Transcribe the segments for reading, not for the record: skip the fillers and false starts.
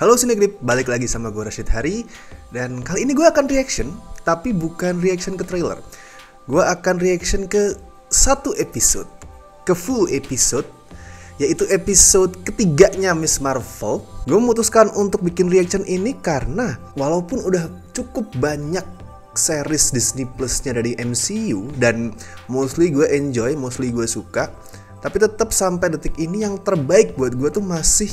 Halo Cinegrip, balik lagi sama gue Rashid Hari. Dan kali ini gue akan reaction, tapi bukan reaction ke trailer. Gue akan reaction ke satu episode, ke full episode, yaitu episode ketiganya Miss Marvel. Gue memutuskan untuk bikin reaction ini karena walaupun udah cukup banyak series Disney Plus-nya dari MCU dan mostly gue enjoy, mostly gue suka, tapi tetap sampai detik ini yang terbaik buat gue tuh masih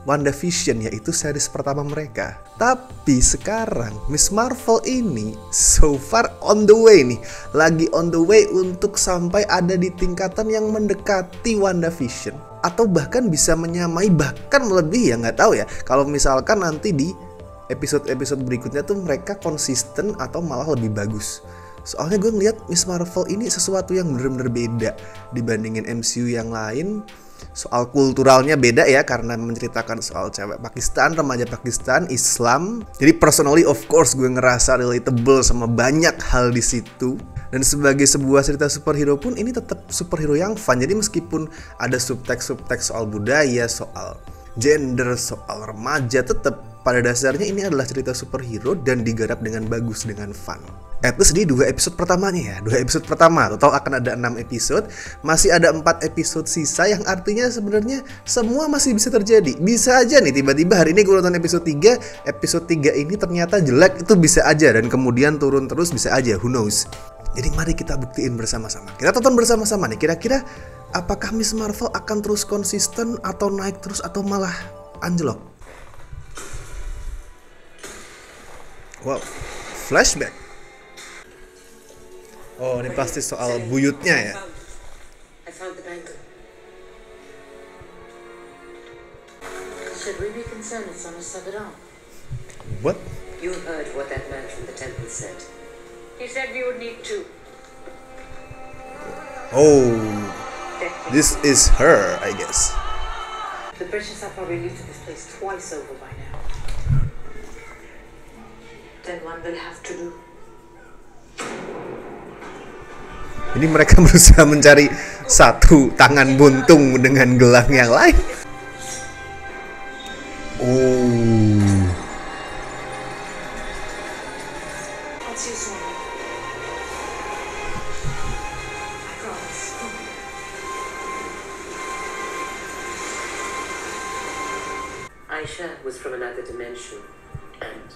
WandaVision, yaitu series pertama mereka. Tapi sekarang Miss Marvel ini so far on the way nih, lagi on the way untuk sampai ada di tingkatan yang mendekati WandaVision, atau bahkan bisa menyamai, bahkan lebih, ya nggak tahu ya. Kalau misalkan nanti di episode-episode berikutnya tuh mereka konsisten atau malah lebih bagus. Soalnya gue ngeliat Miss Marvel ini sesuatu yang bener-bener beda dibandingin MCU yang lain. Soal kulturalnya beda ya, karena menceritakan soal cewek Pakistan, remaja Pakistan, Islam. Jadi personally of course gue ngerasa relatable sama banyak hal di situ. Dan sebagai sebuah cerita superhero pun ini tetap superhero yang fun. Jadi meskipun ada subteks soal budaya, soal gender, soal remaja, tetap pada dasarnya ini adalah cerita superhero dan digarap dengan bagus, dengan fun. At least di 2 episode pertamanya ya, 2 episode pertama, total akan ada 6 episode, masih ada 4 episode sisa, yang artinya sebenarnya semua masih bisa terjadi. Bisa aja nih tiba-tiba hari ini gue nonton episode 3, episode 3 ini ternyata jelek, itu bisa aja, dan kemudian turun terus, bisa aja, who knows. Jadi mari kita buktiin bersama-sama, kita tonton bersama-sama nih, kira-kira apakah Miss Marvel akan terus konsisten, atau naik terus, atau malah anjlok. Wow, flashback. Oh, ini pasti soal buyutnya ya. I found the bangle. Should we be concerned it's on a sub at all? What? You heard what that man from the temple said. He said we would need 2. Oh, this is her, I guess. The British have probably lived in this place twice over by now. Then one will have to do. Ini mereka berusaha mencari satu tangan buntung dengan gelang yang lain. Oh. What's your name? I promise. Aisha was from another dimension, and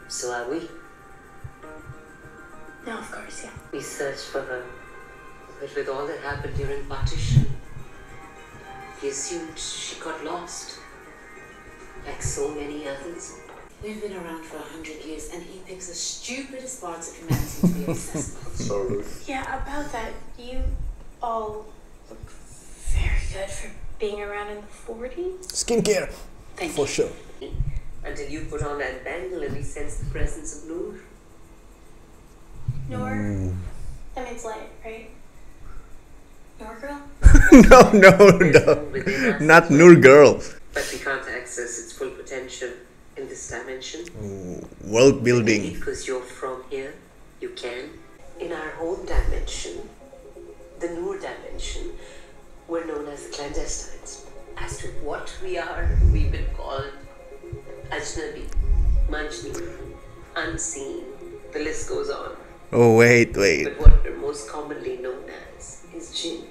so are we. No, of course, yeah. We searched for her. But with all that happened during partition, we assumed she got lost, like so many others. We've been around for 100 years, and he picks the stupidest parts of humanity to be obsessed with. So rude. Yeah, about that, you all look very good for being around in the 40s. Skincare, Thank for you. sure. Until you put on that bangle and we sense the presence of Noor. Noor? That means light, right? Noor girl? No, not Nur Girl. But we can't access its full potential in this dimension. World building. Because you're from here, you can. In our home dimension, the Noor dimension, we're known as the clandestines. As to what we are, we've been called Ajnabi, Majni, Unseen. The list goes on. Oh, wait. But what we're most commonly known as is Jinn.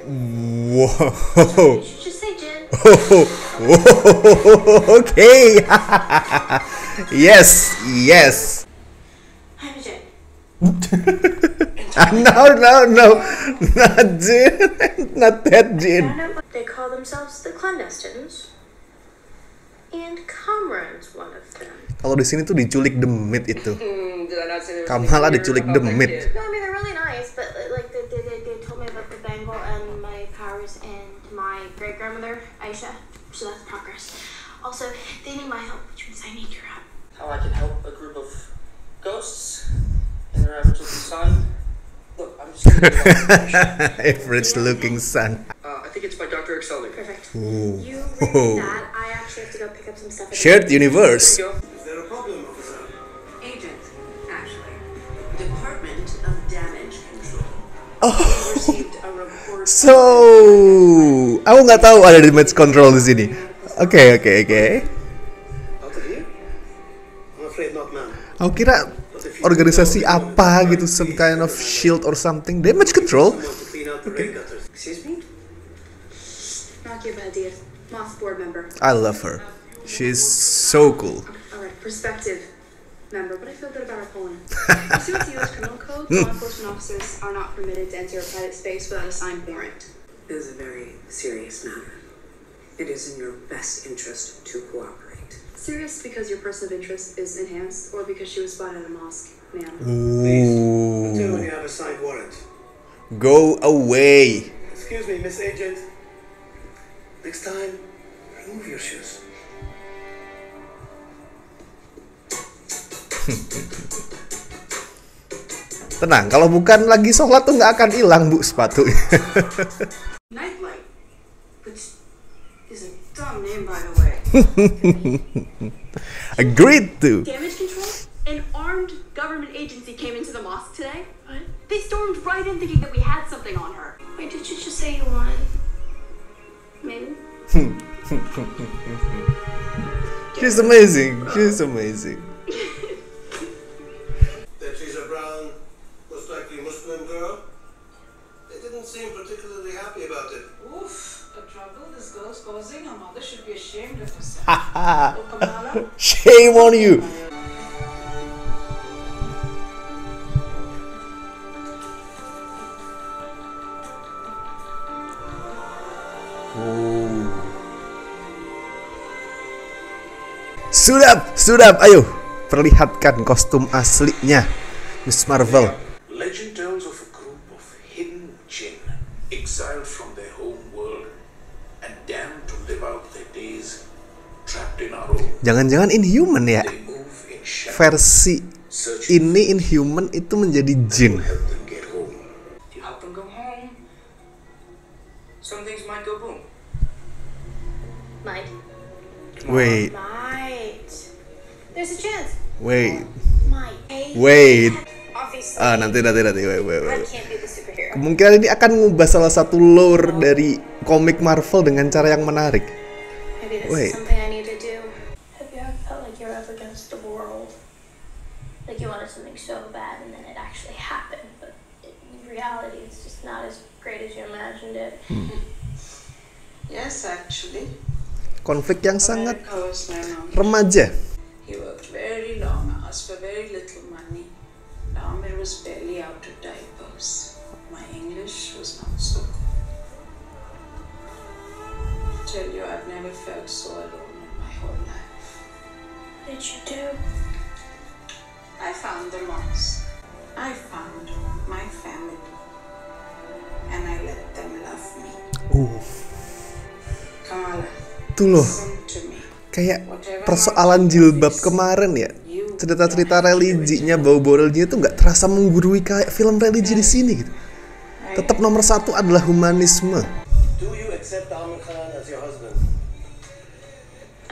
Whoa. You should just say Jen. Whoa. Okay. Yes. I'm a Jen. No. Not Jin. Not that Jin. They call themselves the clandestines. And Kamran's one of them. Kalau di sini tuh diculik demit itu. Did I not say there was Kamala something diculik weird about my demit. kid? No, I mean, they're really nice, but like they told me about the bangle and my powers and my great-grandmother, Aisha. So that's progress. Also, they need my help, which means I need your help. How I can help a group of ghosts and their average looking son. Look, I'm just gonna Average looking son. I think it's by Dr. Excelli. Perfect. Ooh. You read that. I actually have to go pick up some stuff. at the- Shared universe. There you go. Is there a problem, officer? Agent, actually. Department of Damage Control. Oh. We received a report. So, aku nggak tahu ada damage control di sini. Oke. afraid not, ma'am. Aku kira organisasi apa gitu, some kind of shield or something. Damage control. Someone to clean out the rain gutters. Excuse me? Nakia Badir, Moth board member. I love her. She's so cool. Alright, prospective member, but I feel good about our polling. Pursuant to U.S. criminal code, law enforcement officers are not permitted to enter a private space without a signed warrant. It is a very serious matter. It is in your best interest to cooperate. Serious because your person of interest is enhanced, or because she was spotted at a mosque, ma'am. Until when you have a signed warrant. Go away. Excuse me, Miss Agent. Next time, remove your shoes. Tenang, kalau bukan lagi sholat tuh nggak akan hilang bu sepatunya. Nightlight, which is a dumb name, by the way. Agreed to. Damage control? An armed government agency came into the mosque today. What? They stormed right in thinking that we had something on her. Wait, did you just say you wanted? Maybe. She's amazing. She's amazing. That she's a brown, most likely Muslim girl. They didn't seem particularly happy about it. Oof, the trouble this girl's causing, her mother should be ashamed of herself. Haha. Oh, Kamala, Shame on you. Sudah, ayo perlihatkan kostum aslinya Miss Marvel. Legend tells of a group of hidden jinn exiled from their home world and damned to live out their days trapped in our own. Jangan-jangan Inhuman ya? They move in shadow, Versi searching ini Inhuman itu menjadi jin. to help them get home. If you help them go home, some things might go boom. Might. Wait, Might. There's a chance. wait. Might. Obviously, Nanti, wait. Red can't be the superhero. Kemungkinan ini akan mengubah salah satu lore dari komik Marvel dengan cara yang menarik. Maybe this Wait. is something I need to do. Have you ever felt like you're up against the world? Like you wanted something so bad and then it actually happened, but in reality it's just not as great as you imagined it. yes, actually. Konflik yang sangat America was my mom. remaja. He worked very long hours for very little money. Amir was barely out of diapers. My English was not so good. I tell you, I've never felt so alone in my whole life. What did you do? I found the mosque. I found my family. And I let them love me. Kamala, Tuh loh, listen to me. kayak persoalan jilbab kemarin ya. Cerita-cerita religinya, bau-bau religinya itu nggak terasa menggurui kayak film religi di sini gitu. Tetap nomor satu adalah humanisme. Do you accept Amir Khan as your husband?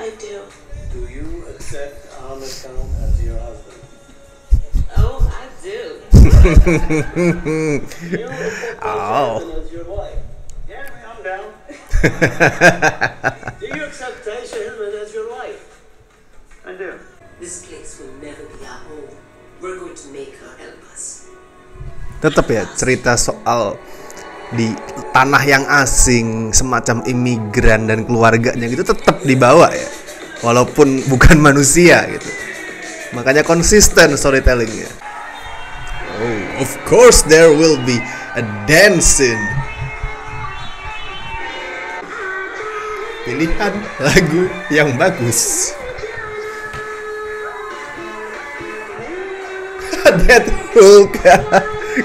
I do. Do you accept Amir Khan as your husband? Oh, I do. You accept Ow. Jasmine as your wife? Yeah, I'm down. Do you accept Taisha Hillman as your wife? I do. This place will never be our home. We're going to make her help us. Tetap ya cerita soal di tanah yang asing, semacam imigran dan keluarganya gitu tetap dibawa ya, walaupun bukan manusia gitu. Makanya konsisten storytellingnya. Oh, of course there will be a dancing. Pilihan lagu yang bagus. Dead Hulk,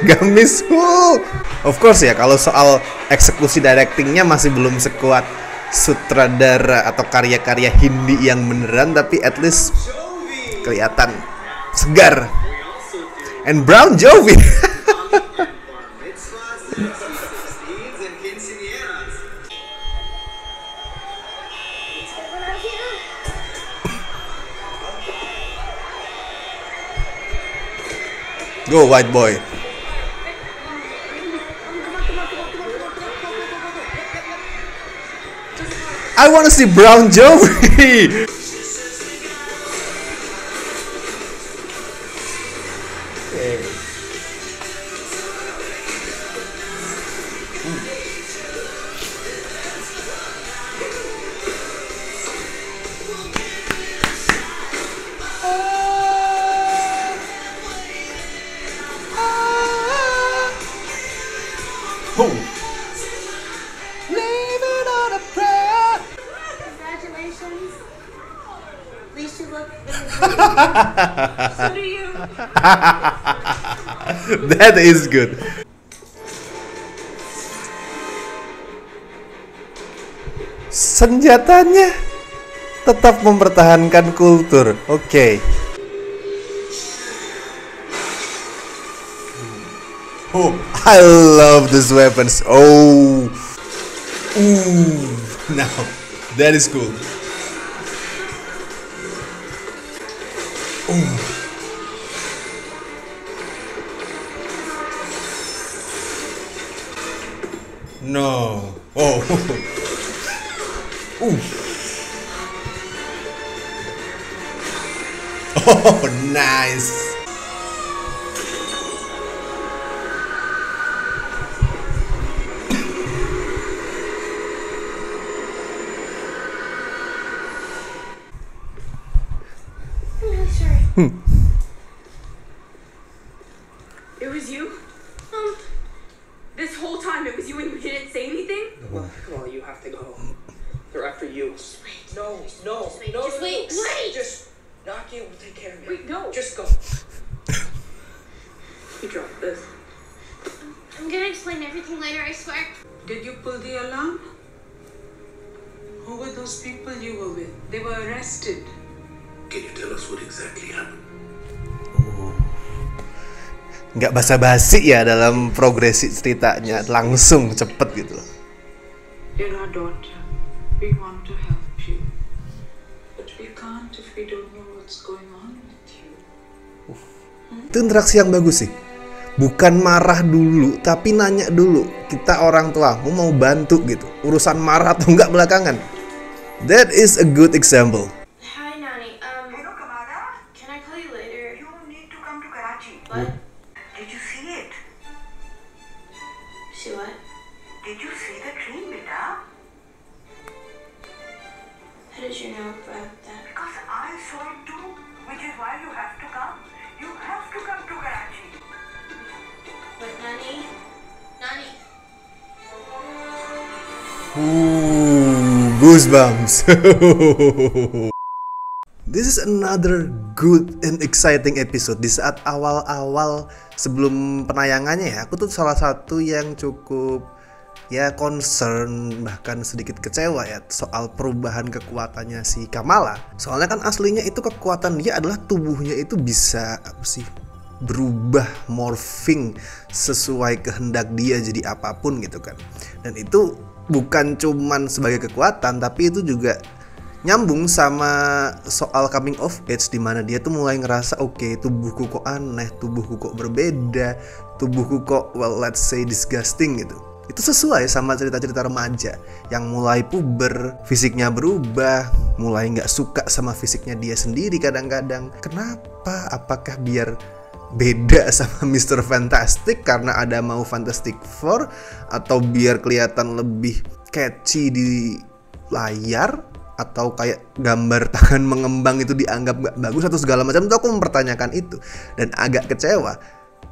Gamis Hulk. Of course ya, kalau soal eksekusi directingnya masih belum sekuat sutradara atau karya-karya Hindi yang beneran, tapi at least kelihatan segar. And Brown Jovi. Go white boy. I wanna see Brown Jovi. These two look so do you. That is good. Senjatanya tetap mempertahankan kultur. Oke. Oh, I love these weapons. Oh. Ooh. Now, that is cool. Oh. No. Oh. Oh, nice. I'm really sorry. It was you? This whole time it was you and you didn't say anything? Well, you have to go. They're after you. No. Just wait. Just Naki will take care of you. Wait, no. Just go. You dropped this. I'm gonna explain everything later, I swear. Did you pull the alarm? Who were those people you were with? They were arrested. Can you tell us what exactly happened? Nggak basa-basi ya dalam progresi ceritanya, langsung cepet gitu. You're our daughter. We want to help you. But we can't if we don't know what's going on with you. Itu interaksi yang bagus sih. Bukan marah dulu, tapi nanya dulu. Kita orang tua, mau bantu gitu. Urusan marah atau enggak belakangan. That is a good example. Hi, Nani. Hello, Kamala. Can I call you later? You need to come to Karachi. What? Did you see it? See what? Did you see the train, beta? How did you know about that? Because I saw it too, which is why you have to come. You have to come to Karachi. What, Nani? Nani? Ooh, goosebumps. This is another good and exciting episode. Di saat awal-awal sebelum penayangannya ya, aku tuh salah satu yang cukup ya concern, bahkan sedikit kecewa ya soal perubahan kekuatannya si Kamala. Soalnya kan aslinya itu kekuatan dia adalah tubuhnya itu bisa apa sih, berubah, morphing sesuai kehendak dia jadi apapun gitu kan. Dan itu bukan cuman sebagai kekuatan, tapi itu juga nyambung sama soal coming of age, dimana dia tuh mulai ngerasa oke, tubuhku kok aneh, tubuhku kok berbeda, tubuhku kok well let's say disgusting gitu. Itu sesuai sama cerita-cerita remaja yang mulai puber, fisiknya berubah, mulai nggak suka sama fisiknya dia sendiri kadang-kadang. Kenapa? Apakah biar beda sama Mr. Fantastic karena ada mau Fantastic Four, atau biar kelihatan lebih catchy di layar, atau kayak gambar tangan mengembang itu dianggap gak bagus atau segala macam. Itu aku mempertanyakan itu dan agak kecewa.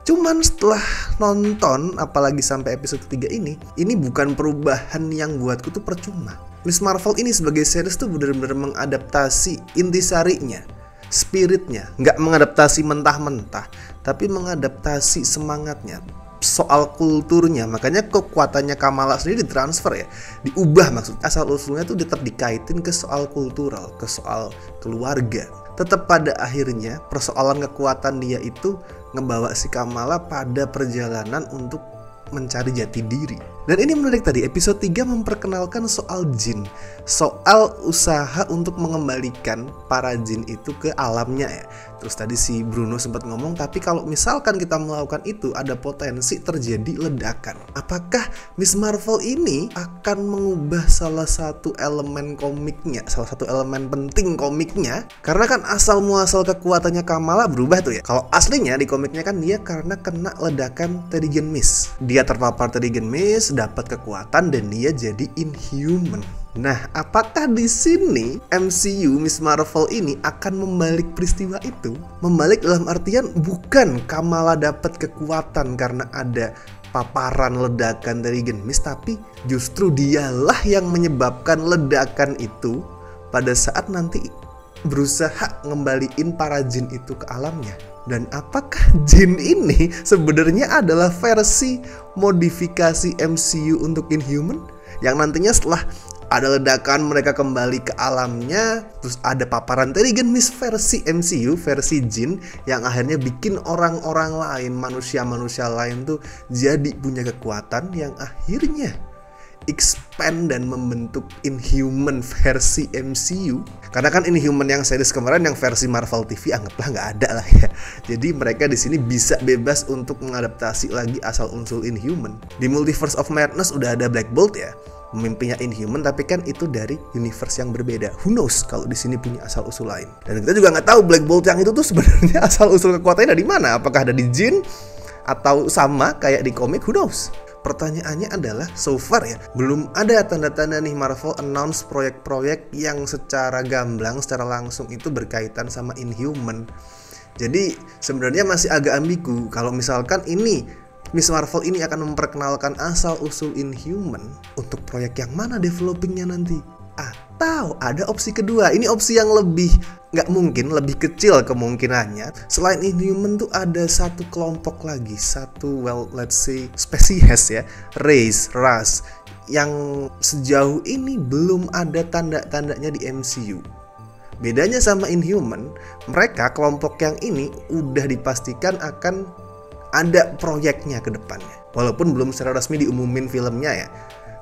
Cuman setelah nonton, apalagi sampai episode 3 ini bukan perubahan yang buatku tuh percuma. Miss Marvel ini sebagai series tuh benar-benar mengadaptasi intisarinya, spiritnya, nggak mengadaptasi mentah-mentah, tapi mengadaptasi semangatnya, soal kulturnya. Makanya kekuatannya Kamala sendiri ditransfer ya, diubah, maksud asal usulnya tuh tetap dikaitin ke soal kultural, ke soal keluarga. Tetap pada akhirnya persoalan kekuatan dia itu ngebawa si Kamala pada perjalanan untuk mencari jati diri. Dan ini menarik tadi, episode 3 memperkenalkan soal jin, soal usaha untuk mengembalikan para jin itu ke alamnya ya. Terus tadi si Bruno sempat ngomong, tapi kalau misalkan kita melakukan itu ada potensi terjadi ledakan. Apakah Miss Marvel ini akan mengubah salah satu elemen komiknya, salah satu elemen penting komiknya? Karena kan asal muasal kekuatannya Kamala berubah tuh ya. Kalau aslinya di komiknya kan dia karena kena ledakan Terrigen Mist. Dia terpapar Terrigen Mist, dapat kekuatan dan dia jadi Inhuman. Nah, apakah di sini MCU Miss Marvel ini akan membalik peristiwa itu? Membalik dalam artian bukan Kamala dapat kekuatan karena ada paparan ledakan Terrigen Mist, tapi justru dialah yang menyebabkan ledakan itu pada saat nanti berusaha ngembaliin para jin itu ke alamnya. Dan apakah jin ini sebenarnya adalah versi modifikasi MCU untuk Inhuman? Yang nantinya setelah ada ledakan mereka kembali ke alamnya, terus ada paparan Terrigen Mist versi MCU, versi jin, yang akhirnya bikin orang-orang lain, manusia-manusia lain tuh jadi punya kekuatan yang akhirnya expand dan membentuk Inhuman versi MCU. Karena kan Inhuman yang series kemarin yang versi Marvel TV anggaplah nggak ada lah ya. Jadi mereka di sini bisa bebas untuk mengadaptasi lagi asal usul Inhuman. Di Multiverse of Madness udah ada Black Bolt ya, pemimpinnya Inhuman, tapi kan itu dari universe yang berbeda. Who knows kalau di sini punya asal usul lain. Dan kita juga nggak tahu Black Bolt yang itu tuh sebenarnya asal usul kekuatannya dari mana. Apakah ada di jin atau sama kayak di komik? Who knows? Pertanyaannya adalah, so far ya, belum ada tanda-tanda nih Marvel announce proyek-proyek yang secara gamblang, secara langsung itu berkaitan sama Inhuman. Jadi sebenarnya masih agak ambigu kalau misalkan ini Miss Marvel ini akan memperkenalkan asal-usul Inhuman untuk proyek yang mana developingnya nanti. Atau ada opsi kedua, ini opsi yang lebih nggak mungkin, lebih kecil kemungkinannya. Selain Inhuman tuh ada satu kelompok lagi, satu, well, let's say spesies ya, ras yang sejauh ini belum ada tanda-tandanya di MCU. Bedanya sama Inhuman, mereka kelompok yang ini udah dipastikan akan ada proyeknya ke depannya. Walaupun belum secara resmi diumumin filmnya ya,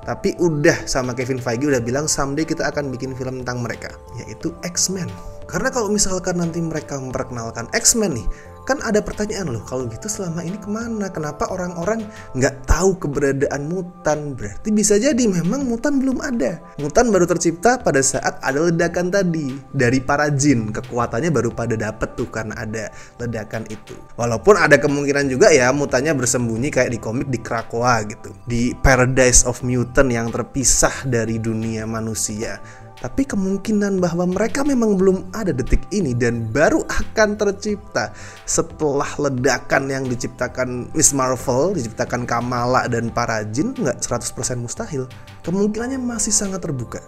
tapi udah sama Kevin Feige udah bilang someday kita akan bikin film tentang mereka, yaitu X-Men. Karena kalau misalkan nanti mereka memperkenalkan X-Men nih, kan ada pertanyaan loh, kalau gitu selama ini kemana? Kenapa orang-orang nggak tahu keberadaan mutan? Berarti bisa jadi memang mutan belum ada. Mutan baru tercipta pada saat ada ledakan tadi dari para jin. Kekuatannya baru pada dapet tuh karena ada ledakan itu. Walaupun ada kemungkinan juga ya mutannya bersembunyi kayak di komik di Krakoa gitu, di Paradise of Mutant yang terpisah dari dunia manusia. Tapi kemungkinan bahwa mereka memang belum ada detik ini dan baru akan tercipta setelah ledakan yang diciptakan Miss Marvel, diciptakan Kamala dan para jin, nggak 100% mustahil. Kemungkinannya masih sangat terbuka.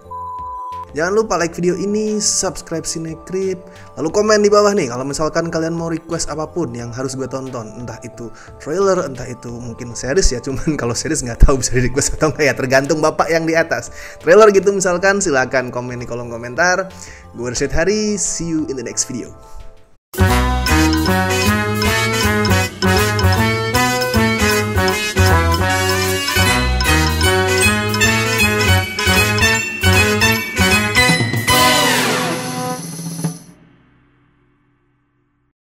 Jangan lupa like video ini, subscribe Cinecrip, lalu komen di bawah nih kalau misalkan kalian mau request apapun yang harus gue tonton, entah itu trailer, entah itu mungkin series ya, cuman kalau series nggak tahu bisa di request atau nggak ya, tergantung bapak yang di atas. Trailer gitu misalkan, silakan komen di kolom komentar. Gue Rashid Hari, see you in the next video.